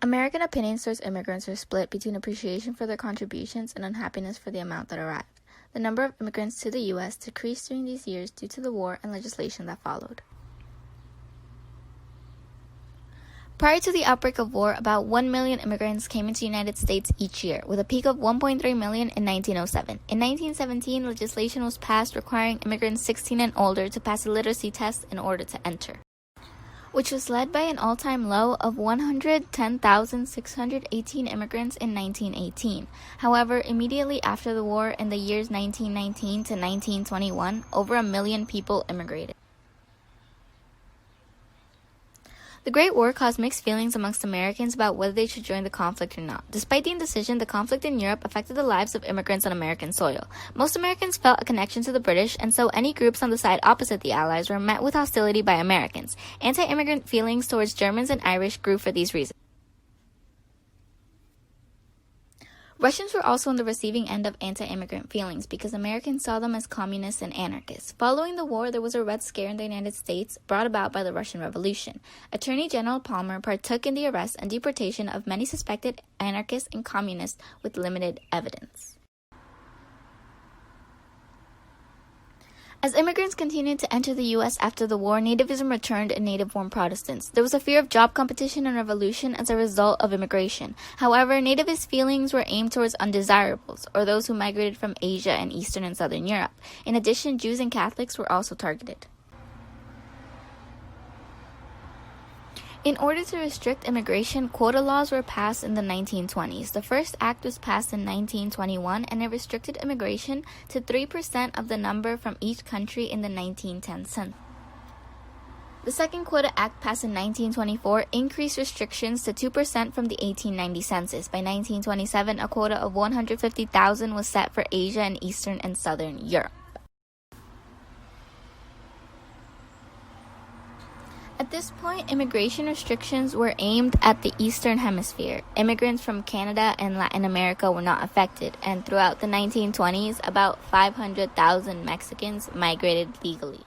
American opinions towards immigrants are split between appreciation for their contributions and unhappiness for the amount that arrived. The number of immigrants to the U.S. decreased during these years due to the war and legislation that followed. Prior to the outbreak of war, about 1 million immigrants came into the United States each year, with a peak of 1.3 million in 1907. In 1917, legislation was passed requiring immigrants 16 and older to pass a literacy test in order to enter, which was led by an all-time low of 110,618 immigrants in 1918. However, immediately after the war, in the years 1919 to 1921, over 1 million people immigrated. The Great War caused mixed feelings amongst Americans about whether they should join the conflict or not. Despite the indecision, the conflict in Europe affected the lives of immigrants on American soil. Most Americans felt a connection to the British, and so any groups on the side opposite the Allies were met with hostility by Americans. Anti-immigrant feelings towards Germans and Irish grew for these reasons. Russians were also on the receiving end of anti-immigrant feelings because Americans saw them as communists and anarchists. Following the war, there was a Red Scare in the United States brought about by the Russian Revolution. Attorney General Palmer partook in the arrest and deportation of many suspected anarchists and communists with limited evidence. As immigrants continued to enter the U.S. after the war, nativism returned in native-born Protestants. There was a fear of job competition and revolution as a result of immigration. However, nativist feelings were aimed towards undesirables, or those who migrated from Asia and Eastern and Southern Europe. In addition, Jews and Catholics were also targeted. In order to restrict immigration, quota laws were passed in the 1920s. The first act was passed in 1921, and it restricted immigration to 3% of the number from each country in the 1910 census. The second Quota Act, passed in 1924, increased restrictions to 2% from the 1890 census. By 1927, a quota of 150,000 was set for Asia and Eastern and Southern Europe. At this point, immigration restrictions were aimed at the Eastern Hemisphere. Immigrants from Canada and Latin America were not affected, and throughout the 1920s, about 500,000 Mexicans migrated legally.